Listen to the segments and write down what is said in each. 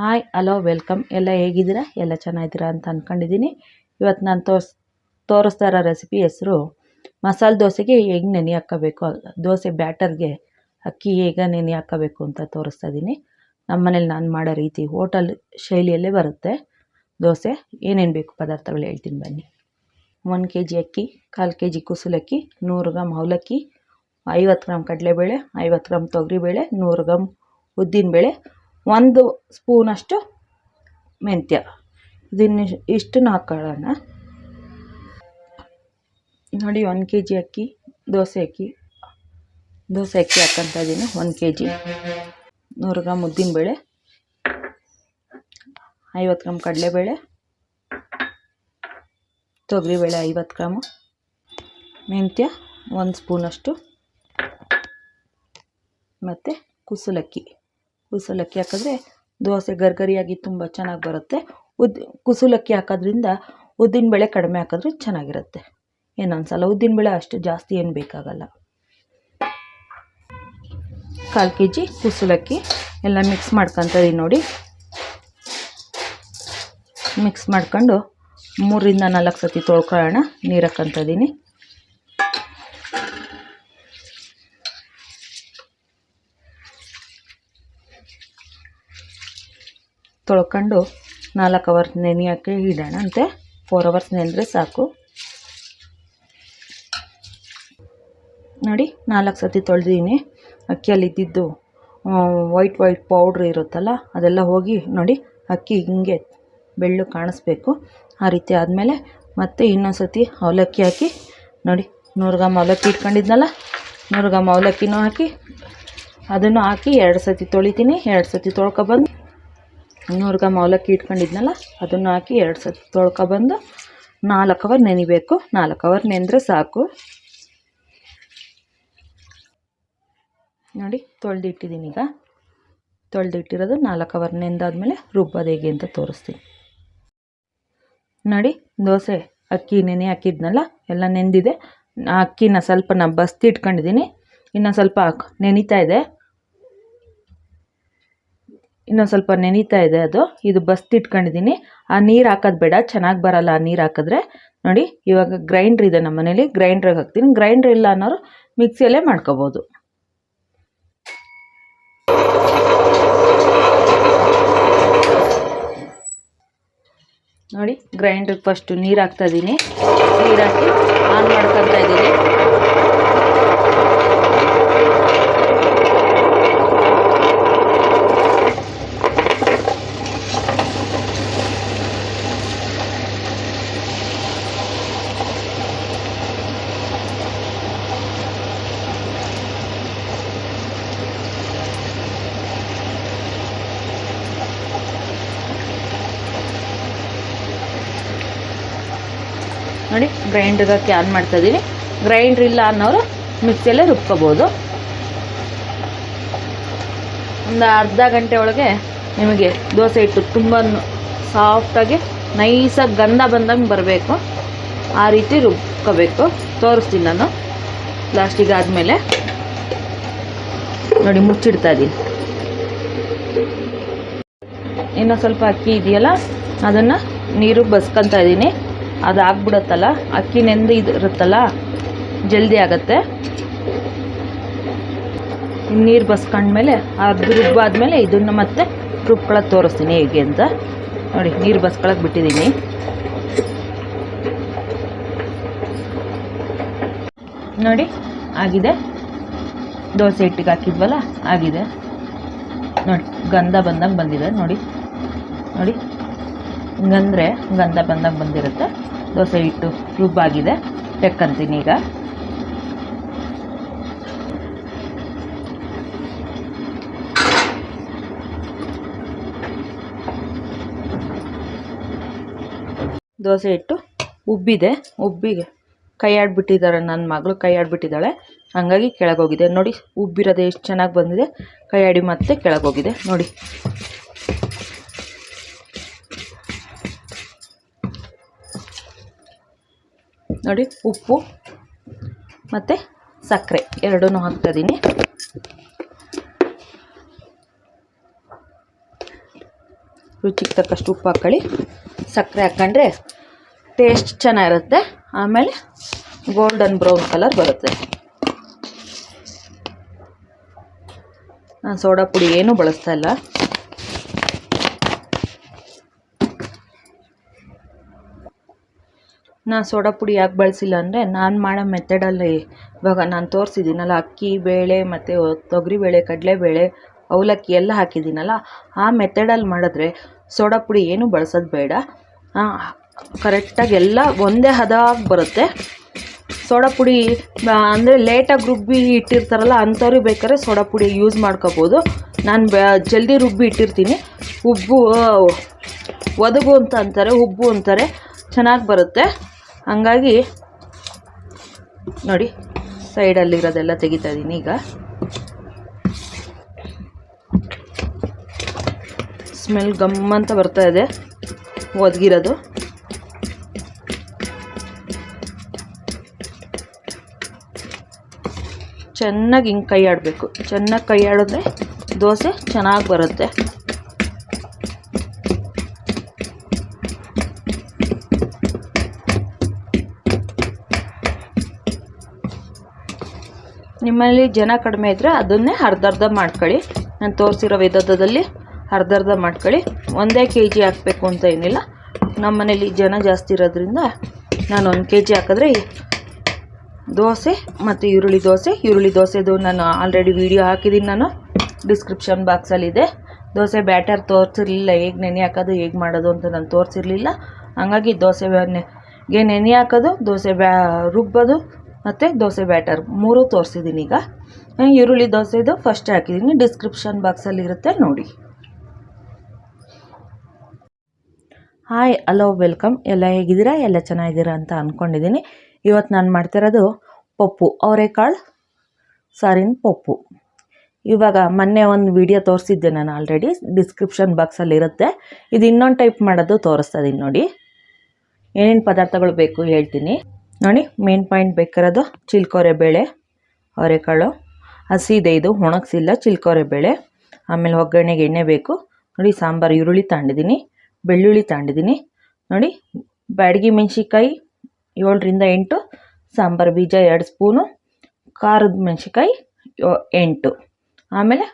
Hi hello welcome. ಎಲ್ಲ ಹೇಗಿದ್ದೀರಾ? ಎಲ್ಲ ಚೆನ್ನಾಗಿದ್ದೀರಾ ಅಂತ ಅಂದ್ಕೊಂಡಿದ್ದೀನಿ. ಇವತ್ತು ನಾನು ತೋರಿಸ್ತಾ ಇರೋ ರೆಸಿಪಿ ಹೆಸರು ಮಸಾಲೆ ದೋಸೆಗೆ ಹೇಗೆ ನೆನೆ ಹಾಕ್ಕೋಬೇಕು, ದೋಸೆ ಬ್ಯಾಟರ್ಗೆ ಅಕ್ಕಿ ಹೇಗೆ ನೆನೆ ಹಾಕ್ಕೋಬೇಕು ಅಂತ ತೋರಿಸ್ತಾ ಇದ್ದೀನಿ. ನಮ್ಮ ಮನೇಲಿ ನಾನು ಮಾಡೋ ರೀತಿ ಹೋಟೆಲ್ ಶೈಲಿಯಲ್ಲೇ ಬರುತ್ತೆ ದೋಸೆ. ಏನೇನು ಬೇಕು ಪದಾರ್ಥಗಳು ಹೇಳ್ತೀನಿ ಬನ್ನಿ. 1 kg ಅಕ್ಕಿ, 1/4 kg ಕುಸುಲಕ್ಕಿ, 100 ಗ್ರಾಮ್ ಅವಲಕ್ಕಿ, 50 ಗ್ರಾಮ್ ಕಡಲೆಬೇಳೆ, 50 ಗ್ರಾಮ್ ತೊಗರಿಬೇಳೆ, 100 ಗ್ರಾಮ್ ಉದ್ದಿನಬೇಳೆ, 1 ಸ್ಪೂನಷ್ಟು ಮೆಂತ್ಯ. ಇಷ್ಟನ್ನು ಹಾಕ್ಕೊಳ್ಳೋಣ. ನೋಡಿ 1 kg ಅಕ್ಕಿ, ದೋಸೆ ಅಕ್ಕಿ ಹಾಕ್ಕೊತಾ ಇದ್ದೀನಿ. 1 kg, 100 ಗ್ರಾಮ್ ಉದ್ದಿನಬೇಳೆ, 50 ಗ್ರಾಮ್ ಕಡಲೆಬೇಳೆ, ತೊಗರಿಬೇಳೆ 50 ಗ್ರಾಮು, ಮೆಂತ್ಯ 1 ಸ್ಪೂನಷ್ಟು, ಮತ್ತು ಕುಸುಲಕ್ಕಿ ಹಾಕಿದ್ರೆ ದೋಸೆ ಗರ್ಗರಿಯಾಗಿ ತುಂಬ ಚೆನ್ನಾಗಿ ಬರುತ್ತೆ. ಕುಸುಲಕ್ಕಿ ಹಾಕೋದ್ರಿಂದ ಉದ್ದಿನಬೇಳೆ ಕಡಿಮೆ ಹಾಕಿದ್ರೆ ಚೆನ್ನಾಗಿರುತ್ತೆ. ಏನೊಂದ್ಸಲ ಉದ್ದಿನಬೇಳೆ ಅಷ್ಟು ಜಾಸ್ತಿ ಏನು ಬೇಕಾಗಲ್ಲ. 1/4 kg ಕುಸುಲಕ್ಕಿ ಎಲ್ಲ ಮಿಕ್ಸ್ ಮಾಡ್ಕೊತ ಇದೀನಿ. ನೋಡಿ, ಮಿಕ್ಸ್ ಮಾಡ್ಕೊಂಡು 3 ರಿಂದ 4 ಸತಿ ತೊಳ್ಕೊಳ್ಳೋಣ. ನೀರು ಹಾಕ್ಕೊತ ಇದ್ದೀನಿ. ತೊಳ್ಕೊಂಡು 4 ಅವರ್ಸ್ ನೆನೆಯೋಕ್ಕೆ ಇಡೋಣ ಅಂತೆ. 4 ಅವರ್ಸ್ ನೆನೆದ್ರೆ ಸಾಕು. ನೋಡಿ, 4 ಸತಿ ತೊಳೆದಿದ್ದೀನಿ. ಅಕ್ಕಿಯಲ್ಲಿ ಇದ್ದಿದ್ದು ವೈಟ್ ಪೌಡ್ರ್ ಇರುತ್ತಲ್ಲ, ಅದೆಲ್ಲ ಹೋಗಿ ನೋಡಿ ಅಕ್ಕಿ ಹಿಂಗೆ ಬೆಳ್ಳು ಕಾಣಿಸ್ಬೇಕು. ಆ ರೀತಿ ಆದಮೇಲೆ ಮತ್ತೆ ಇನ್ನೊಂದು ಸತಿ ಅವಲಕ್ಕಿ ಹಾಕಿ, ನೋಡಿ 100 ಗ್ರಾಮ್ ಅವಲಕ್ಕಿ ಇಟ್ಕೊಂಡಿದ್ನಲ್ಲ, 100 ಗ್ರಾಮ್ ಅವಲಕ್ಕಿನೂ ಹಾಕಿ ಅದನ್ನು ಹಾಕಿ 2 ಸತಿ ತೊಳಿತೀನಿ. 2 ಸತಿ ತೊಳ್ಕೊಬಂದು 100 ಗ್ರಾಮ್ ಅವಲಕ್ಕಿ ಇಟ್ಕೊಂಡಿದ್ನಲ್ಲ ಅದನ್ನು ಹಾಕಿ 2 ಸತಿ ತೊಳ್ಕೊಬಂದು 4 ಅವರ್ ನೆನಿಬೇಕು. 4 ಅವರ್ ನೆಂದರೆ ಸಾಕು. ನೋಡಿ, ತೊಳೆದಿಟ್ಟಿದ್ದೀನಿ. ಈಗ ತೊಳೆದಿಟ್ಟಿರೋದು 4 ಅವರ್ ನೆಂದಾದ್ಮೇಲೆ ರುಬ್ಬೋದು ಹೇಗೆ ಅಂತ ತೋರಿಸ್ತೀನಿ. ನೋಡಿ, ದೋಸೆ ಅಕ್ಕಿ ನೆನೆ ಹಾಕಿದ್ನಲ್ಲ, ಎಲ್ಲ ನೆಂದಿದೆ. ಅಕ್ಕಿನ ಸ್ವಲ್ಪ ನಾನು ಬಸ್ತಿ ಇಟ್ಕೊಂಡಿದ್ದೀನಿ. ಇನ್ನೊಂದು ಸ್ವಲ್ಪ ನೆನೀತಾ ಇದೆ. ಅದು. ಇದು ಬಸ್ತಿ ಇಟ್ಕೊಂಡಿದ್ದೀನಿ. ಆ ನೀರು ಹಾಕೋದು ಬೇಡ, ಚೆನ್ನಾಗಿ ಬರಲ್ಲ ಆ ನೀರು ಹಾಕಿದ್ರೆ. ನೋಡಿ, ಇವಾಗ ಗ್ರೈಂಡ್ರ್ ಇದೆ ನಮ್ಮ ಮನೇಲಿ, ಗ್ರೈಂಡ್ರಿಗೆ ಹಾಕ್ತೀನಿ. ಗ್ರೈಂಡ್ರ್ ಇಲ್ಲ ಅನ್ನೋರು ಮಿಕ್ಸಿಯಲ್ಲೇ ಮಾಡ್ಕೋಬೋದು. ನೋಡಿ, ಗ್ರೈಂಡ್ರಿಗೆ ಫಸ್ಟು ನೀರು ಹಾಕ್ತಾಯಿದ್ದೀನಿ. ನೀರು ಹಾಕಿ ಆನ್ ಮಾಡ್ಕೊತಾ ಇದ್ದೀನಿ. ನೋಡಿ, ಗ್ರೈಂಡ್ರಿಗೆ ಹಾಕಿ ಆನ್ ಮಾಡ್ತಾಯಿದ್ದೀನಿ. ಗ್ರೈಂಡ್ರ್ ಇಲ್ಲ ಅನ್ನೋರು ಮಿಕ್ಸಿಯಲ್ಲೇ ರುಬ್ಕೋಬೋದು. ಒಂದು ಅರ್ಧ ಗಂಟೆ ಒಳಗೆ ನಿಮಗೆ ದೋಸೆ ಹಿಟ್ಟು ತುಂಬ ಸಾಫ್ಟಾಗಿ ನೈಸಾಗಿ ಗಂಧ ಬಂದಂಗೆ ಬರಬೇಕು. ಆ ರೀತಿ ರುಬ್ಕೋಬೇಕು. ತೋರಿಸ್ತೀನಿ ನಾನು ಲಾಸ್ಟಿಗೆ ಆದಮೇಲೆ. ನೋಡಿ, ಮುಚ್ಚಿಡ್ತಾ ಇದ್ದೀನಿ. ಇನ್ನೂ ಸ್ವಲ್ಪ ಅಕ್ಕಿ ಇದೆಯಲ್ಲ, ಅದನ್ನು ನೀರು ಬಸ್ಕೊತಾ ಇದ್ದೀನಿ. ಅದು ಆಗ್ಬಿಡುತ್ತಲ್ಲ, ಅಕ್ಕಿ ನೆಂದು ಇರುತ್ತಲ್ಲ, ಜಲ್ದಿ ಆಗುತ್ತೆ. ನೀರು ಬಸ್ಕೊಂಡ್ಮೇಲೆ ಅದು ರುಬ್ಬಾದ್ಮೇಲೆ ಇದನ್ನು ಮತ್ತೆ ರುಬ್ಕೊಳ್ಳೋದು ತೋರಿಸ್ತೀನಿ ಹೇಗೆ ಅಂತ. ನೋಡಿ, ನೀರು ಬಸ್ಕೊಳಕ್ಕೆ ಬಿಟ್ಟಿದ್ದೀನಿ. ನೋಡಿ, ಆಗಿದೆ. ದೋಸೆ ಹಿಟ್ಟಿಗೆ ಹಾಕಿದ್ವಲ್ಲ, ಆಗಿದೆ. ನೋಡಿ, ಗಂಧ ಬಂದಂಗೆ ಬಂದಿದೆ. ನೋಡಿ, ಹಿಂಗಂದರೆ ಗಂಧ ಬಂದಂಗೆ ಬಂದಿರುತ್ತೆ. ದೋಸೆ ಹಿಟ್ಟು ರುಬ್ಬಾಗಿದೆ. ತೆಕ್ಕಂತೀನಿ ಈಗ. ದೋಸೆ ಹಿಟ್ಟು ಉಬ್ಬಿದೆ. ಉಬ್ಬಿಗೆ ಕೈ ಆಡಿಬಿಟ್ಟಿದ್ದಾರೆ, ನನ್ನ ಮಗಳು ಕೈ ಆಡಿಬಿಟ್ಟಿದ್ದಾಳೆ, ಹಾಗಾಗಿ ಕೆಳಗೋಗಿದೆ. ನೋಡಿ, ಉಬ್ಬಿರೋದು ಎಷ್ಟು ಚೆನ್ನಾಗಿ ಬಂದಿದೆ. ಕೈ ಆಡಿ ಮತ್ತೆ ಕೆಳಗೋಗಿದೆ. ನೋಡಿ, ಉಪ್ಪು ಮತ್ತು ಸಕ್ಕರೆ ಎರಡೂ ಹಾಕ್ತಾಯಿದ್ದೀನಿ. ರುಚಿಗೆ ತಕ್ಕಷ್ಟು ಉಪ್ಪು ಹಾಕ್ಕೊಳ್ಳಿ. ಸಕ್ಕರೆ ಹಾಕ್ಕೊಂಡ್ರೆ ಟೇಸ್ಟ್ ಚೆನ್ನಾಗಿರುತ್ತೆ. ಆಮೇಲೆ ಗೋಲ್ಡನ್ ಬ್ರೌನ್ ಕಲರ್ ಬರುತ್ತೆ. ನಾನು ಸೋಡಾ ಪುಡಿ ಏನೂ ಬಳಸ್ತಾ ಇಲ್ಲ. ನಾನು ಸೋಡಾ ಪುಡಿ ಯಾಕೆ ಬಳಸಿಲ್ಲ ಅಂದರೆ, ನಾನು ಮಾಡೋ ಮೆಥಡಲ್ಲಿ ಇವಾಗ ನಾನು ತೋರಿಸಿದ್ದೀನಲ್ಲ, ಅಕ್ಕಿ ಬೇಳೆ ಮತ್ತು ತೊಗರಿಬೇಳೆ, ಕಡಲೆಬೇಳೆ, ಅವಲಕ್ಕಿ ಎಲ್ಲ ಹಾಕಿದ್ದೀನಲ್ಲ, ಆ ಮೆಥಡಲ್ಲಿ ಮಾಡಿದ್ರೆ ಸೋಡಾ ಪುಡಿ ಏನೂ ಬಳಸೋದು ಬೇಡ. ಕರೆಕ್ಟಾಗಿ ಎಲ್ಲ ಒಂದೇ ಹದವಾಗಿ ಬರುತ್ತೆ. ಸೋಡಾ ಪುಡಿ ಅಂದರೆ ಲೇಟಾಗಿ ರುಬ್ಬಿ ಇಟ್ಟಿರ್ತಾರಲ್ಲ ಅಂಥವ್ರಿಗೆ ಬೇಕಾದ್ರೆ ಸೋಡಾ ಪುಡಿ ಯೂಸ್ ಮಾಡ್ಕೋಬೋದು. ನಾನು ಜಲ್ದಿ ರುಬ್ಬಿ ಇಟ್ಟಿರ್ತೀನಿ. ಒದಗು ಅಂತ ಅಂತಾರೆ, ಉಬ್ಬು ಅಂತಾರೆ, ಚೆನ್ನಾಗಿ ಬರುತ್ತೆ. ಹಂಗಾಗಿ ನೋಡಿ, ಸೈಡಲ್ಲಿರೋದೆಲ್ಲ ತೆಗಿತಾ ಇದ್ದೀನಿ. ಈಗ ಸ್ಮೆಲ್ ಗಮ್ಮಂತ ಬರ್ತಾ ಇದೆ ಒದಗಿರೋದು. ಚೆನ್ನಾಗಿ ಹಿಂಗೆ ಕೈ ಆಡಬೇಕು. ಚೆನ್ನಾಗಿ ಕೈ ಆಡಿದ್ರೆ ದೋಸೆ ಚೆನ್ನಾಗಿ ಬರುತ್ತೆ. ನಿಮ್ಮಲ್ಲಿ ಜನ ಕಡಿಮೆ ಇದ್ದರೆ ಅದನ್ನೇ ಅರ್ಧ ಮಾಡ್ಕೊಳ್ಳಿ. ನಾನು ತೋರಿಸಿರೋ ವಿಧಾನದಲ್ಲಿ ಅರ್ಧ ಮಾಡ್ಕೊಳ್ಳಿ. 1 kg ಹಾಕಬೇಕು ಅಂತ ಏನಿಲ್ಲ. ನಮ್ಮ ಮನೇಲಿ ಜನ ಜಾಸ್ತಿ ಇರೋದ್ರಿಂದ ನಾನು 1 kg ಹಾಕಿದ್ರೆ ದೋಸೆ ಮತ್ತು ಈರುಳ್ಳಿ ದೋಸೆದು ನಾನು ಆಲ್ರೆಡಿ ವಿಡಿಯೋ ಹಾಕಿದ್ದೀನಿ. ನಾನು ಡಿಸ್ಕ್ರಿಪ್ಷನ್ ಬಾಕ್ಸಲ್ಲಿದೆ. ದೋಸೆ ಬ್ಯಾಟರ್ ತೋರಿಸಿರಲಿಲ್ಲ, ಹೇಗೆ ನೆನೆ ಹಾಕೋದು ಹೇಗೆ ಮಾಡೋದು ಅಂತ ನಾನು ತೋರಿಸಿರಲಿಲ್ಲ. ಹಾಗಾಗಿ ದೋಸೆಗೆ ನೆನೆ ಹಾಕೋದು, ರುಬ್ಬೋದು ಮತ್ತು ದೋಸೆ ಬ್ಯಾಟರ್ 3 ತೋರಿಸಿದ್ದೀನಿ. ಈಗ ಈರುಳ್ಳಿ ದೋಸೆದು ಫಸ್ಟ್ ಹಾಕಿದ್ದೀನಿ, ಡಿಸ್ಕ್ರಿಪ್ಷನ್ ಬಾಕ್ಸಲ್ಲಿರುತ್ತೆ ನೋಡಿ. Hi, hello, welcome. ಎಲ್ಲ ಹೇಗಿದ್ದೀರಾ? ಎಲ್ಲ ಚೆನ್ನಾಗಿದ್ದೀರಾ ಅಂತ ಅಂದ್ಕೊಂಡಿದ್ದೀನಿ. ಇವತ್ತು ನಾನು ಮಾಡ್ತಿರೋದು ಪಪ್ಪು, ಅವರೆಕಾಳು ಸಾರಿನ ಪಪ್ಪು. ಇವಾಗ ಮೊನ್ನೆ ಒಂದು ವಿಡಿಯೋ ತೋರಿಸಿದ್ದೆ ನಾನು ಆಲ್ರೆಡಿ, ಡಿಸ್ಕ್ರಿಪ್ಷನ್ ಬಾಕ್ಸಲ್ಲಿರುತ್ತೆ. ಇದು ಇನ್ನೊಂದು ಟೈಪ್ ಮಾಡೋದು ತೋರಿಸ್ತಾ ಇದ್ದೀನಿ ನೋಡಿ. ಏನೇನು ಪದಾರ್ಥಗಳು ಬೇಕು ಹೇಳ್ತೀನಿ ನೋಡಿ. ಮೇನ್ ಪಾಯಿಂಟ್ ಬೇಕಾರೋದು ಚಿಲ್ಕೋರೆ ಬೇಳೆ, ಅವರೆಕಾಳು ಹಸಿದೆ, ಇದು ಒಣಗಿಸಿಲ್ಲ, ಚಿಲ್ಕೋರೆ ಬೇಳೆ. ಆಮೇಲೆ ಒಗ್ಗರಣೆಗೆ ಎಣ್ಣೆ ಬೇಕು ನೋಡಿ. ಸಾಂಬಾರು ಈರುಳ್ಳಿ ತಗೊಂಡಿದ್ದೀನಿ, ಬೆಳ್ಳುಳ್ಳಿ ತಗೊಂಡಿದ್ದೀನಿ ನೋಡಿ. ಬ್ಯಾಡಗಿ ಮೆಣಸಿಕಾಯಿ 7ರಿಂದ 8, ಸಾಂಬಾರು ಬೀಜ 2 ಸ್ಪೂನು, ಖಾರದ ಮೆಣಸಿಕಾಯಿ 8. ಆಮೇಲೆ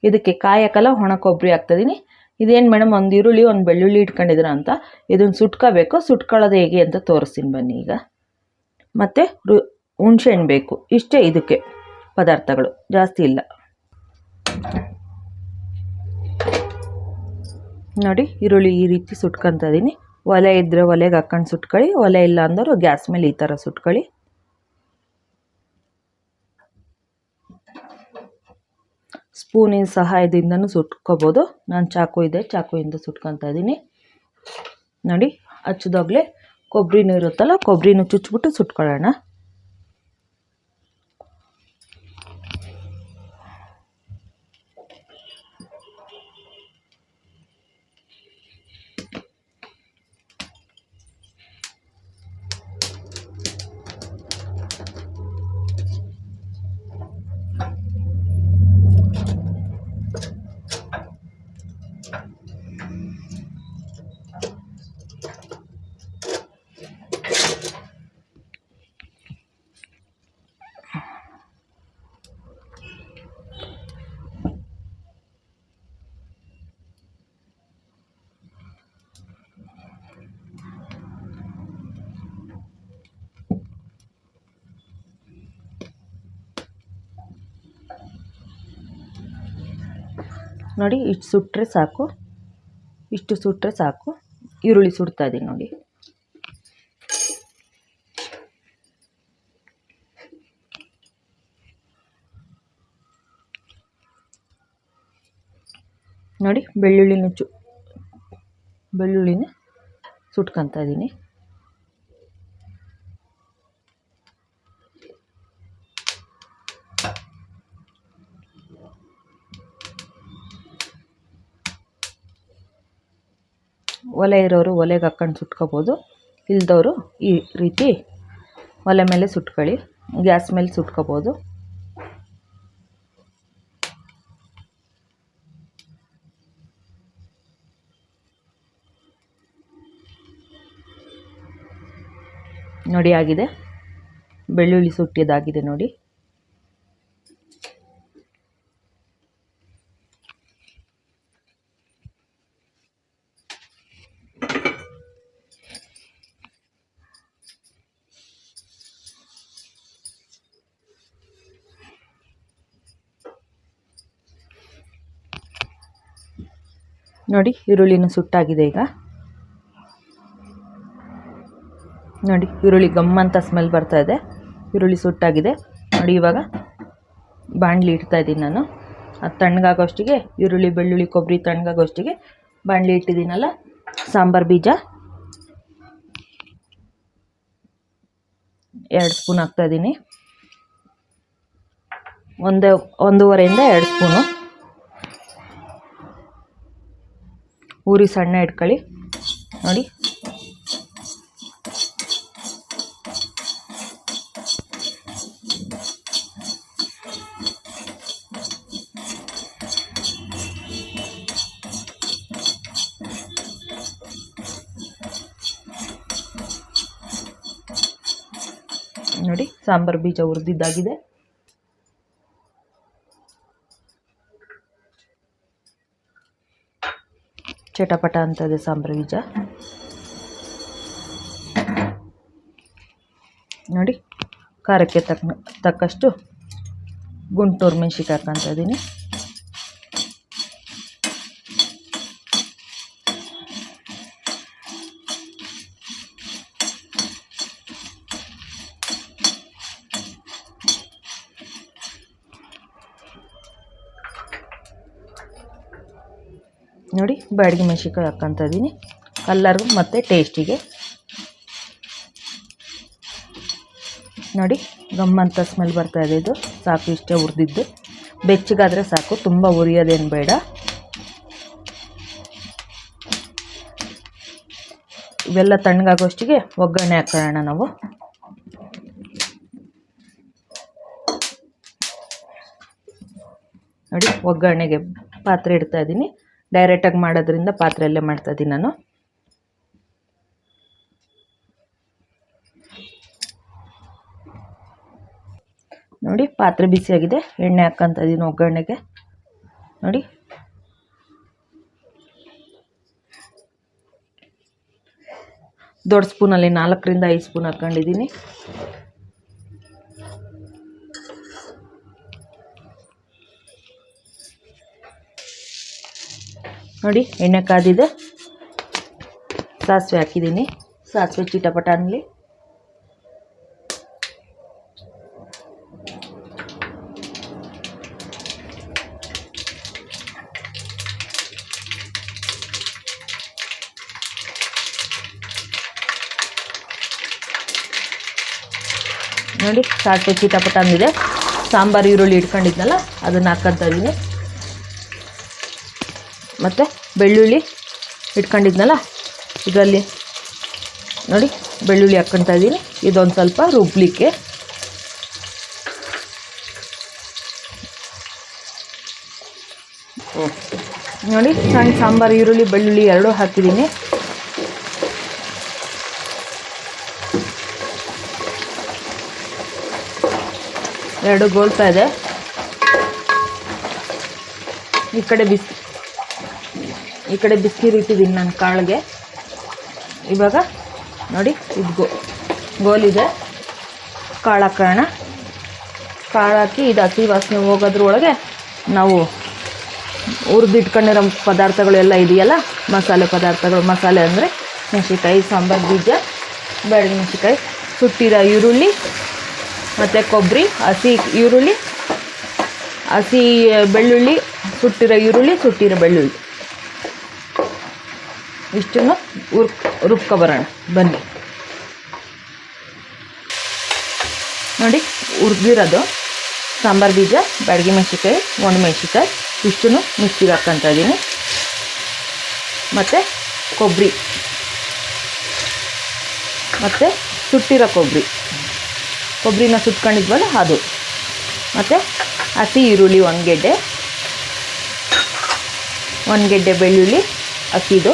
ಇದಕ್ಕೆ ಕಾಯಿ ಹಾಕಲ್ಲ, ಒಣ ಕೊಬ್ಬರಿ ಹಾಕ್ತಿದ್ದೀನಿ. ಇದೇನು ಮೇಡಮ್, ಒಂದು ಈರುಳ್ಳಿ ಒಂದು ಬೆಳ್ಳುಳ್ಳಿ ಇಟ್ಕೊಂಡಿದ್ದೀರ ಅಂತ, ಇದನ್ನು ಸುಟ್ಕೋಬೇಕು. ಸುಟ್ಕೊಳ್ಳೋದು ಹೇಗೆ ಅಂತ ತೋರಿಸ್ತೀನಿ ಬನ್ನಿ ಈಗ. ಮತ್ತು ಹುಣ್ಸೆಹಣ್ಣು ಬೇಕು. ಇಷ್ಟೇ ಇದಕ್ಕೆ ಪದಾರ್ಥಗಳು, ಜಾಸ್ತಿ ಇಲ್ಲ ನೋಡಿ. ಈರುಳ್ಳಿ ಈ ರೀತಿ ಸುಟ್ಕೊತಾ ಇದ್ದೀನಿ. ಒಲೆ ಇದ್ದರೆ ಒಲೆಗೆ ಹಾಕ್ಕೊಂಡು ಸುಟ್ಕೊಳ್ಳಿ, ಒಲೆ ಇಲ್ಲ ಅಂದರು ಗ್ಯಾಸ್ ಮೇಲೆ ಈ ಥರ ಸುಟ್ಕೊಳ್ಳಿ. ಸ್ಪೂನಿನ ಸಹಾಯದಿಂದನೂ ಸುಟ್ಕೋಬೋದು. ನಾನು ಚಾಕುಯಿಂದ ಸುಟ್ಕೊತಾ ಇದ್ದೀನಿ ನೋಡಿ. ಹಚ್ಚಿದಾಗಲೇ ಕೊಬ್ಬರಿನೂ ಇರುತ್ತಲ್ಲ, ಕೊಬ್ಬರಿನೂ ಚುಚ್ಚಿಬಿಟ್ಟು ಸುಟ್ಕೊಳ್ಳೋಣ. ನೋಡಿ, ಇಷ್ಟು ಸುಟ್ಟರೆ ಸಾಕು. ಈರುಳ್ಳಿ ಸುಡ್ತಾ ಇದ್ದೀನಿ ನೋಡಿ. ನೋಡಿ, ಬೆಳ್ಳುಳ್ಳಿನ ಸುಟ್ಕೊತಾ ಇದ್ದೀನಿ. ಒಲೆ ಇರೋರು ಒಲೆಗೆ ಹಾಕ್ಕೊಂಡು ಸುಟ್ಕೋಬೋದು, ಇಲ್ದವರು ಈ ರೀತಿ ಒಲೆ ಮೇಲೆ ಸುಟ್ಕೊಳ್ಳಿ, ಗ್ಯಾಸ್ ಮೇಲೆ ಸುಟ್ಕೋಬೋದು. ನೋಡಿ ಆಗಿದೆ, ಬೆಳ್ಳುಳ್ಳಿ ಸುಟ್ಟಿದ್ದಾಗಿದೆ ನೋಡಿ. ನೋಡಿ ಈರುಳ್ಳಿನೂ ಸುಟ್ಟಾಗಿದೆ. ಈಗ ನೋಡಿ ಈರುಳ್ಳಿ ಗಮ್ಮಂತ ಸ್ಮೆಲ್ ಬರ್ತಾ ಇದೆ, ಈರುಳ್ಳಿ ಸುಟ್ಟಾಗಿದೆ ನೋಡಿ. ಇವಾಗ ಬಾಣಲಿ ಇಡ್ತಾ ಇದ್ದೀನಿ ನಾನು. ಅದು ತಣ್ಣಗಾಗೋಷ್ಟಿಗೆ ಈರುಳ್ಳಿ ಬೆಳ್ಳುಳ್ಳಿ ಕೊಬ್ಬರಿ ತಣ್ಣಗಾಗೋಷ್ಟಿಗೆ ಬಾಣಲಿ ಇಟ್ಟಿದ್ದೀನಲ್ಲ, ಸಾಂಬಾರು ಬೀಜ 2 ಸ್ಪೂನ್ ಹಾಕ್ತಾಯಿದ್ದೀನಿ. 1.5 2 ಸ್ಪೂನು. ಊರಿ ಸಣ್ಣ ಇಟ್ಕೊಳ್ಳಿ ನೋಡಿ. ನೋಡಿ ಸಾಂಬಾರು ಬೀಜ ಹುರಿದಿದ್ದಾಗಿದೆ. ಚಟಪಟ ಅಂತದೆ ಸಾಂಬಾರು ಬೀಜ ನೋಡಿ. ಖಾರಕ್ಕೆ ತಕ್ಕಷ್ಟು ಗುಂಟೂರು ಮೆಣಸಿನ್ಕಾಯಿ ಹಾಕ್ತಾ ಇದ್ದೀನಿ. ನೋಡಿ ಬ್ಯಾಡಗಿ ಮೆಣಸಿನ್ಕಾಯಿ ಹಾಕ್ತಾ ಇದ್ದೀನಿ, ಕಲ್ಲರ್ಗೂ ಮತ್ತು ಟೇಸ್ಟಿಗೆ. ನೋಡಿ ಗಮ್ಮಂತ ಸ್ಮೆಲ್ ಬರ್ತಾ ಇದೆ. ಇದು ಸಾಕು, ಇಷ್ಟೇ ಹುರಿದಿದ್ದು. ಬೆಚ್ಚಗಾದರೆ ಸಾಕು, ತುಂಬ ಹುರಿಯೋದೇನು ಬೇಡ. ಇವೆಲ್ಲ ತಣ್ಣಗಾಗೋಷ್ಟಿಗೆ ಒಗ್ಗರಣೆ ಹಾಕೋಣ ನಾವು. ನೋಡಿ ಒಗ್ಗರಣೆಗೆ ಪಾತ್ರೆ ಇಡ್ತಾ ಇದ್ದೀನಿ. ಡೈರೆಕ್ಟಾಗಿ ಮಾಡೋದ್ರಿಂದ ಪಾತ್ರೆಯಲ್ಲೇ ಮಾಡ್ತಾಯಿದ್ದೀನಿ ನಾನು. ನೋಡಿ ಪಾತ್ರೆ ಬಿಸಿಯಾಗಿದೆ, ಎಣ್ಣೆ ಹಾಕ್ಕೊಂತ ಇದ್ದೀನಿ ಒಗ್ಗರಣೆಗೆ. ನೋಡಿ ದೊಡ್ಡ ಸ್ಪೂನಲ್ಲಿ 4 5 ಸ್ಪೂನ್ ಹಾಕ್ಕೊಂಡಿದ್ದೀನಿ. ನೋಡಿ ಎಣ್ಣೆ ಕಾದಿದೆ, ಸಾಸಿವೆ ಹಾಕಿದ್ದೀನಿ. ಸಾಸಿವೆ ಚಿಟಪಟ ಅನ್ನಲಿ. ನೋಡಿ ಸಾಸಿವೆ ಚಿಟಪಟ ಅಂದಿದೆ. ಸಾಂಬಾರು ಈರುಳ್ಳಿ ಇಟ್ಕೊಂಡಿದ್ನಲ್ಲ ಅದನ್ನು ಹಾಕ್ಕೊತಾ ಇದ್ದೀನಿ. ಮತ್ತು ಬೆಳ್ಳುಳ್ಳಿ ಇಟ್ಕೊಂಡಿದ್ನಲ್ಲ ಇದರಲ್ಲಿ ನೋಡಿ ಬೆಳ್ಳುಳ್ಳಿ ಹಾಕ್ಕೊತಾ ಇದ್ದೀನಿ. ಇದೊಂದು ಸ್ವಲ್ಪ ರುಬ್ಲಿಕ್ಕೆ. ನೋಡಿ ಸಣ್ಣ ಸಾಂಬಾರು ಈರುಳ್ಳಿ ಬೆಳ್ಳುಳ್ಳಿ ಎರಡೂ ಹಾಕಿದ್ದೀನಿ. ಎರಡು ಗೋಲ್ತಾ ಇದೆ. ಈ ಕಡೆ ಬಿಸಿನೀರು ಇಟ್ಟಿದ್ದೀನಿ ನಾನು ಕಾಳಿಗೆ. ಇವಾಗ ನೋಡಿ ಇದು ಗೋಲಿದೆ, ಕಾಳು ಹಾಕೋಣ. ಕಾಳು ಹಾಕಿ ಇದು ಹಸಿ ವಾಸನೆ ಹೋಗೋದ್ರೊಳಗೆ ನಾವು ಹುರಿದಿಟ್ಕೊಂಡಿರೋ ಪದಾರ್ಥಗಳೆಲ್ಲ ಇದೆಯಲ್ಲ, ಮಸಾಲೆ ಪದಾರ್ಥಗಳು. ಮಸಾಲೆ ಅಂದರೆ ಮೆಣಸಿನ್ಕಾಯಿ, ಸಾಂಬಾರು ಬೀಜ, ಬ್ಯಾಡಗಿ ಮೆಣಸಿನ್ಕಾಯಿ, ಸುಟ್ಟಿರೋ ಈರುಳ್ಳಿ ಮತ್ತು ಕೊಬ್ಬರಿ, ಹಸಿ ಈರುಳ್ಳಿ, ಹಸಿ ಬೆಳ್ಳುಳ್ಳಿ, ಸುಟ್ಟಿರೋ ಈರುಳ್ಳಿ, ಸುಟ್ಟಿರೋ ಬೆಳ್ಳುಳ್ಳಿ, ಇಷ್ಟನ್ನು ರುಬ್ಕೊಬರೋಣ ಬನ್ನಿ. ನೋಡಿ ಹುರಿದಿರೋದು ಸಾಂಬಾರು ಬೀಜ, ಬ್ಯಾಡಗಿ ಮೆಣಸಿನ್ಕಾಯಿ, ಒಣಮೆಣಸಿನ್ಕಾಯಿ ಇಷ್ಟನ್ನು ಮಿಕ್ಸಿಗೆ ಹಾಕ್ಕೊತಾ ಇದ್ದೀನಿ. ಮತ್ತು ಮತ್ತು ಸುಟ್ಟಿರೋ ಕೊಬ್ಬರಿನ ಸುಟ್ಕೊಂಡಿದ್ವಲ್ಲ ಅದು, ಮತ್ತು ಹಸಿ ಈರುಳ್ಳಿ 1 ಗೆಡ್ಡೆ ಬೆಳ್ಳುಳ್ಳಿ ಹಸಿದು,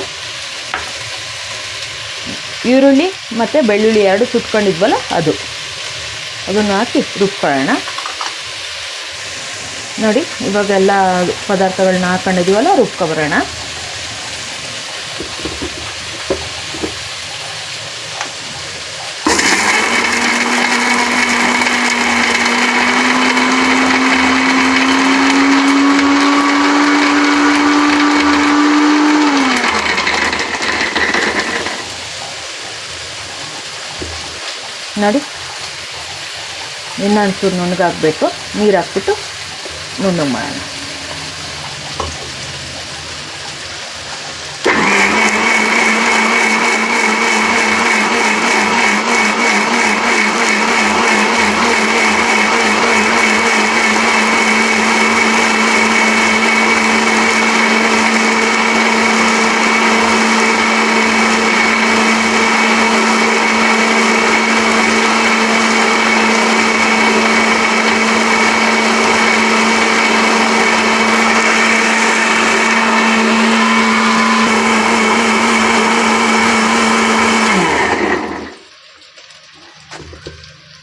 ಈರುಳ್ಳಿ ಮತ್ತು ಬೆಳ್ಳುಳ್ಳಿ ಎರಡು ಸುಟ್ಕೊಂಡಿದ್ವಲ್ಲ ಅದನ್ನು ಹಾಕಿ ರುಬ್ಕೊಳ್ಳೋಣ. ನೋಡಿ ಇವಾಗೆಲ್ಲ ಪದಾರ್ಥಗಳನ್ನ ಹಾಕೊಂಡಿದ್ದೀವಲ್ಲ ರುಬ್ಕೊಬರೋಣ. ನೋಡಿ ಇನ್ನೊಂಚೂರು ನುಣ್ಣಗಾಗಬೇಕು. ನೀರು ಹಾಕ್ಬಿಟ್ಟು ನುಣ್ಣಗೆ ಮಾಡೋಣ.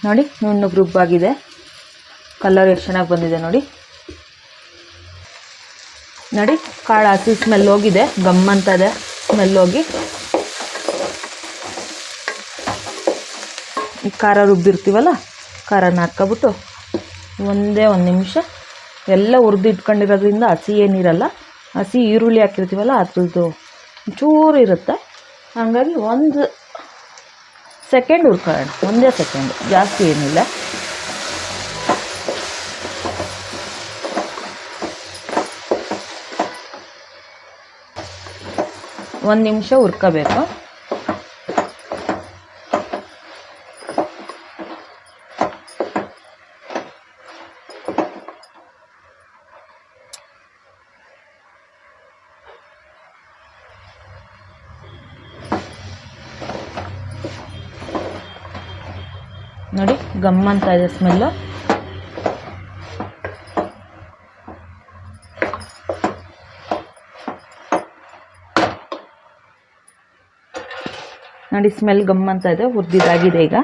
ನೋಡಿ ನುಣ್ಣಗೆ ರುಬ್ಬಾಗಿದೆ. ಕಲರ್ ಎಷ್ಟು ಚೆನ್ನಾಗಿ ಬಂದಿದೆ ನೋಡಿ. ನೋಡಿ ಕಾಳು ಹಸಿ ಸ್ಮೆಲ್ ಹೋಗಿದೆ, ಗಮ್ಮಂತ ಇದೆ ಸ್ಮೆಲ್ ಹೋಗಿ. ಈ ಖಾರ ರುಬ್ಬಿರ್ತೀವಲ್ಲ ಖಾರನ ಹಾಕ್ಕೊಬಿಟ್ಟು ಒಂದೇ ಒಂದು ನಿಮಿಷ ಎಲ್ಲ ಹುರಿದು ಇಟ್ಕೊಂಡಿರೋದ್ರಿಂದ ಹಸಿ ಏನಿರಲ್ಲ. ಹಸಿ ಈರುಳ್ಳಿ ಹಾಕಿರ್ತೀವಲ್ಲ ಅದ್ರದ್ದು ಚೂರು ಇರುತ್ತೆ. ಹಾಗಾಗಿ ಒಂದು ಸೆಕೆಂಡ್ ಹುರ್ಕೊಳ್ಳೋಣ, ಒಂದೇ ಸೆಕೆಂಡ್, ಜಾಸ್ತಿ ಏನಿಲ್ಲ. ಒಂದು ನಿಮಿಷ ಹುರ್ಕೋಬೇಕು. ನೋಡಿ ಗಮ್ಮಂತ ಇದೆ ಸ್ಮೆಲ್ಲು. ನೋಡಿ ಸ್ಮೆಲ್ ಗಮ್ಮಂತ ಇದೆ, ಹುರಿದಿದ್ದಾಗಿದೆ. ಈಗ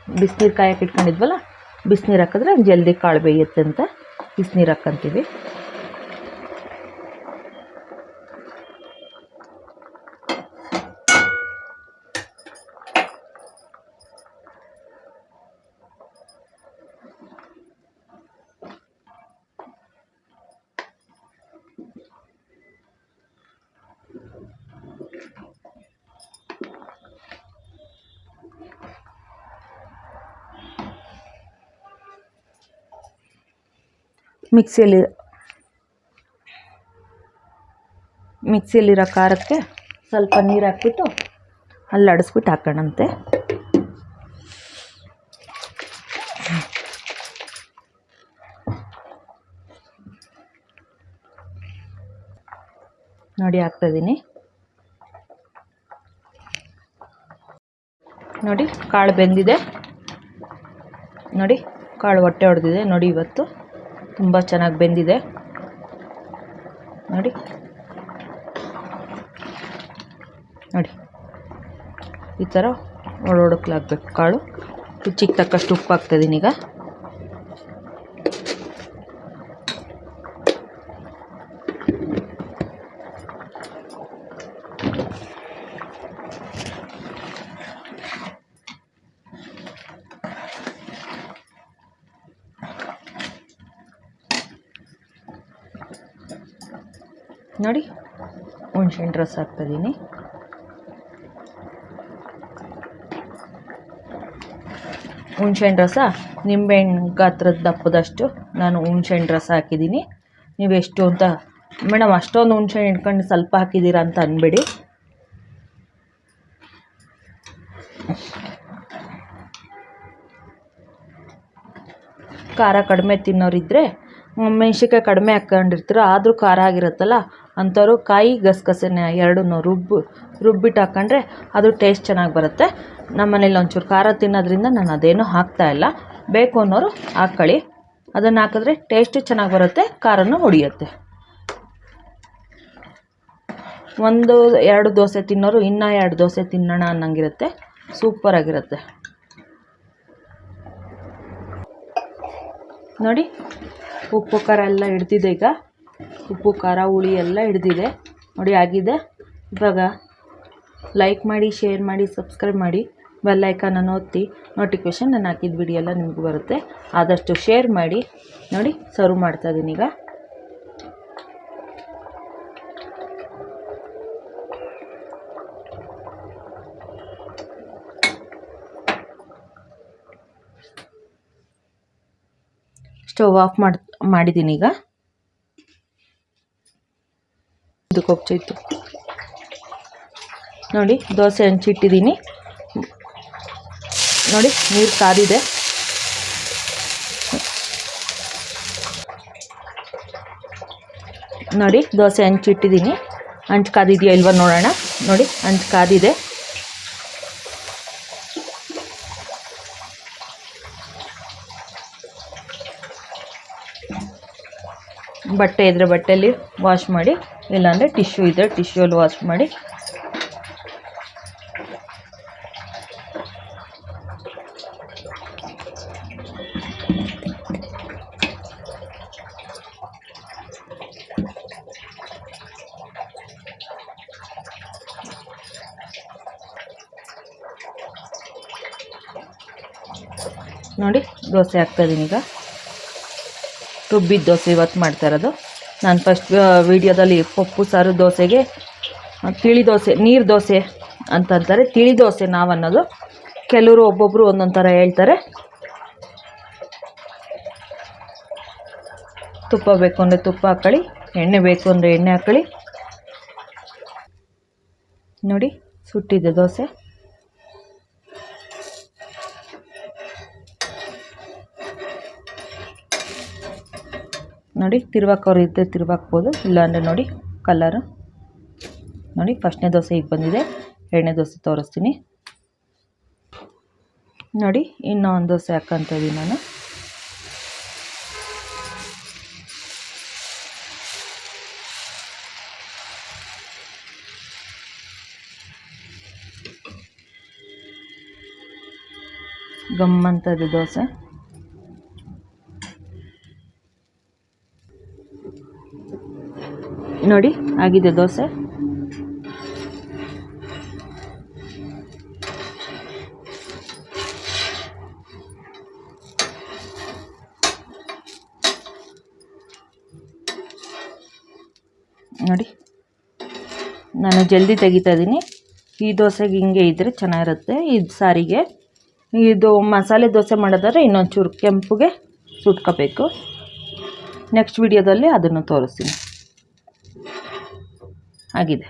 ಬಿಸಿನೀರು ಕಾಯಕ್ಕೆ ಇಟ್ಕೊಂಡಿದ್ವಲ್ಲ, ಬಿಸಿನೀರು ಹಾಕಿದ್ರೆ ಜಲ್ದಿ ಕಾಳು ಬೇಯುತ್ತೆ ಅಂತ ಬಿಸಿನೀರು ಹಾಕ್ಕಂತೀವಿ. ಮಿಕ್ಸಿಯಲ್ಲಿರೋ ಖಾರಕ್ಕೆ ಸ್ವಲ್ಪ ನೀರು ಹಾಕ್ಬಿಟ್ಟು ಅಲ್ಲಾಡಿಸ್ಬಿಟ್ಟು ಹಾಕೋಣಂತೆ. ನೋಡಿ ಹಾಕ್ತಾಯಿದ್ದೀನಿ. ನೋಡಿ ಕಾಳು ಬೆಂದಿದೆ. ನೋಡಿ ಕಾಳು ಹೊಟ್ಟೆ ಹೊಡೆದಿದೆ ನೋಡಿ. ಇವತ್ತು ತುಂಬ ಚೆನ್ನಾಗಿ ಬೆಂದಿದೆ ನೋಡಿ. ನೋಡಿ ಈ ಥರ ಒಡೊಡಕ್ಲಾಗಬೇಕು ಕಾಳು. ರುಚಿಗೆ ತಕ್ಕಷ್ಟು ಉಪ್ಪು ಹಾಕ್ತಾಯಿದ್ದೀನಿ ಈಗ. ನೋಡಿ ಹುಣ್ಸೆಹಣ್ಣು ರಸ ಹಾಕ್ತಾಯಿದ್ದೀನಿ. ಹುಣ್ಸೆಹಣ್ಣು ರಸ ನಿಂಬೆಹಣ್ಣು ಗಾತ್ರದ ದಪ್ಪದಷ್ಟು ನಾನು ಹುಣ್ಸೆಹಣ್ಣು ರಸ ಹಾಕಿದ್ದೀನಿ. ನೀವು ಎಷ್ಟು ಅಂತ ಮೇಡಮ್ ಅಷ್ಟೊಂದು ಹುಣ್ಸೆಹಣ್ಣು ಇಟ್ಕೊಂಡು ಸ್ವಲ್ಪ ಹಾಕಿದ್ದೀರಾ ಅಂತ ಅನ್ಬೇಡಿ. ಖಾರ ಕಡಿಮೆ ತಿನ್ನೋರಿದ್ದರೆ ಮೆಣ್ಸಿನ್ಕಾಯಿ ಕಡಿಮೆ ಹಾಕ್ಕೊಂಡಿರ್ತೀರ, ಆದರೂ ಖಾರ ಆಗಿರುತ್ತಲ್ಲ ಅಂಥವ್ರು ಕಾಯಿ ಗಸಗಸೆನ ಎರಡನ್ನೂ ರುಬ್ಬಿಟ್ಟು ಹಾಕ್ಕೊಂಡ್ರೆ ಅದು ಟೇಸ್ಟ್ ಚೆನ್ನಾಗಿ ಬರುತ್ತೆ. ನಮ್ಮ ಮನೇಲಿ ಒಂಚೂರು ಖಾರ ತಿನ್ನೋದ್ರಿಂದ ನಾನು ಅದೇನೂ ಹಾಕ್ತಾಯಿಲ್ಲ. ಬೇಕು ಅನ್ನೋರು ಹಾಕ್ಕೊಳ್ಳಿ. ಅದನ್ನು ಹಾಕಿದ್ರೆ ಟೇಸ್ಟು ಚೆನ್ನಾಗಿ ಬರುತ್ತೆ, ಖಾರನೂ ಹೊಡಿಯುತ್ತೆ. ಒಂದು 2 ದೋಸೆ ತಿನ್ನೋರು ಇನ್ನೂ 2 ದೋಸೆ ತಿನ್ನೋಣ ಅನ್ನಂಗಿರುತ್ತೆ. ಸೂಪರಾಗಿರುತ್ತೆ ನೋಡಿ. ಉಪ್ಪು ಖಾರ ಎಲ್ಲ ಹಿಡ್ದಿದೆ. ಈಗ ಉಪ್ಪು ಖಾರ ಹುಳಿ ಎಲ್ಲ ಹಿಡ್ದಿದೆ ನೋಡಿ. ಆಗಿದೆ. ಇವಾಗ ಲೈಕ್ ಮಾಡಿ, ಶೇರ್ ಮಾಡಿ, ಸಬ್ಸ್ಕ್ರೈಬ್ ಮಾಡಿ, ಬೆಲ್ ಐಕಾನನ್ನು ಒತ್ತಿ. ನೋಟಿಫಿಕೇಷನ್ ನಾನು ಹಾಕಿದ ವಿಡಿಯೋ ಎಲ್ಲ ನಿಮಗೂ ಬರುತ್ತೆ. ಆದಷ್ಟು ಶೇರ್ ಮಾಡಿ ನೋಡಿ. ಸರ್ವ್ ಮಾಡ್ತಾಯಿದ್ದೀನಿ ಈಗ. ಸ್ಟವ್ ಆಫ್ ಮಾಡಿದ್ದೀನಿ ಈಗ. ಇದು ಕೊಚ್ಚೋಯ್ತು ನೋಡಿ. ದೋಸೆ ಹಂಚಿಟ್ಟಿದ್ದೀನಿ ನೋಡಿ. ನೀರು ಕಾದಿದೆ ನೋಡಿ. ದೋಸೆ ಹಂಚಿಟ್ಟಿದ್ದೀನಿ. ಹಂಚು ಕಾದಿದೆಯಾ ಇಲ್ವ ನೋಡೋಣ ನೋಡಿ. ಹಂಚು ಕಾದಿದೆ. ಬಟ್ಟೆ ಇದ್ದರೆ ಬಟ್ಟೆಯಲ್ಲಿ ವಾಶ್ ಮಾಡಿ, ಇಲ್ಲಾಂದರೆ ಟಿಶ್ಯೂ ಇದ್ದರೆ ಟಿಶ್ಯೂಲ್ಲಿ ವಾಶ್ ಮಾಡಿ. ನೋಡಿ ದೋಸೆ ಹಾಕ್ತಾಯಿದ್ದೀನಿ ಈಗ. ರುಬ್ಬಿದ ದೋಸೆ ಇವತ್ತು ಮಾಡ್ತಾ ಇರೋದು. ನಾನು ಫಸ್ಟ್ ವೀಡಿಯೋದಲ್ಲಿ ಪಪ್ಪು ಸಾರು ದೋಸೆಗೆ ತಿಳಿ ದೋಸೆ, ನೀರು ದೋಸೆ ಅಂತಂತಾರೆ. ತಿಳಿ ದೋಸೆ ನಾವು ಅನ್ನೋದು. ಕೆಲವರು ಒಬ್ಬೊಬ್ಬರು ಒಂದೊಂದು ಥರ ಹೇಳ್ತಾರೆ. ತುಪ್ಪ ಬೇಕು ಅಂದರೆ ತುಪ್ಪ ಹಾಕ್ಕೊಳ್ಳಿ, ಎಣ್ಣೆ ಬೇಕು ಅಂದರೆ ಎಣ್ಣೆ ಹಾಕ್ಕೊಳ್ಳಿ. ನೋಡಿ ಸುಟ್ಟಿದೆ ದೋಸೆ. ನೋಡಿ ತಿರ್ವಾಕೋರು ಇದ್ದರೆ ತಿರ್ವಾಕ್ಬೋದು, ಇಲ್ಲಾಂದರೆ ನೋಡಿ ಕಲರು ನೋಡಿ. ಫಸ್ಟ್ನೇ ದೋಸೆ ಈಗ ಬಂದಿದೆ. ಎರಡನೇ ದೋಸೆ ತೋರಿಸ್ತೀನಿ ನೋಡಿ. ಇನ್ನೂ ಒಂದು ದೋಸೆ ಹಾಕ್ಕೊತ ಇದ್ದೀನಿ ನಾನು. ಗಮ್ಮಂತದ್ದು ದೋಸೆ. ನೋಡಿ ಆಗಿದೆ ದೋಸೆ. ನೋಡಿ ನಾನು ಜಲ್ದಿ ತೆಗಿತಾ ಇದ್ದೀನಿ. ಈ ದೋಸೆಗೆ ಹಿಂಗೆ ಇದ್ದರೆ ಚೆನ್ನಾಗಿರುತ್ತೆ. ಇದು ಸಾರಿಗೆ. ಇದು ಮಸಾಲೆ ದೋಸೆ ಮಾಡೋದಾದ್ರೆ ಇನ್ನೊಂಚೂರು ಕೆಂಪುಗೆ ಸುಟ್ಕೋಬೇಕು. ನೆಕ್ಸ್ಟ್ ವಿಡಿಯೋದಲ್ಲಿ ಅದನ್ನು ತೋರಿಸ್ತೀನಿ. ಆಗಿದೆ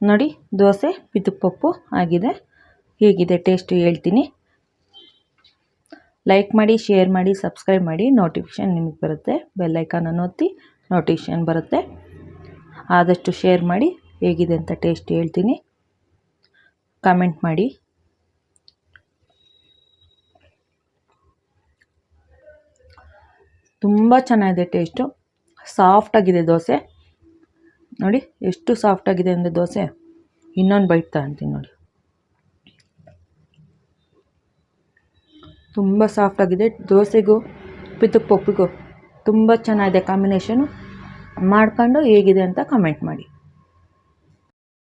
ನೋಡಿ ದೋಸೆ ಪಿತುಕ್ ಪಪ್ಪು ಆಗಿದೆ. ಹೇಗಿದೆ ಟೇಸ್ಟು ಹೇಳ್ತೀನಿ. ಲೈಕ್ ಮಾಡಿ, ಶೇರ್ ಮಾಡಿ, ಸಬ್ಸ್ಕ್ರೈಬ್ ಮಾಡಿ. ನೋಟಿಫಿಕೇಷನ್ ನಿಮಗೆ ಬರುತ್ತೆ. ಬೆಲ್ ಐಕಾನನ್ನು ಒತ್ತಿ, ನೋಟಿಫಿಕೇಷನ್ ಬರುತ್ತೆ. ಆದಷ್ಟು ಶೇರ್ ಮಾಡಿ. ಹೇಗಿದೆ ಅಂತ ಟೇಸ್ಟ್ ಹೇಳ್ತೀನಿ. ಕಾಮೆಂಟ್ ಮಾಡಿ. ತುಂಬ ಚೆನ್ನಾಗಿದೆ ಟೇಸ್ಟು. ಸಾಫ್ಟಾಗಿದೆ ದೋಸೆ ನೋಡಿ. ಎಷ್ಟು ಸಾಫ್ಟಾಗಿದೆ ಅಂದರೆ ದೋಸೆ. ಇನ್ನೊಂದು ಬೈಟ್ ತಗೊಂತೀನಿ ನೋಡಿ. ತುಂಬ ಸಾಫ್ಟಾಗಿದೆ. ದೋಸೆಗೂ ಪಿತುಕ್ ಪಪ್ಪಿಗೂ ತುಂಬ ಚೆನ್ನಾಗಿದೆ ಕಾಂಬಿನೇಷನು. ಮಾಡ್ಕೊಂಡು ಹೇಗಿದೆ ಅಂತ ಕಮೆಂಟ್ ಮಾಡಿ.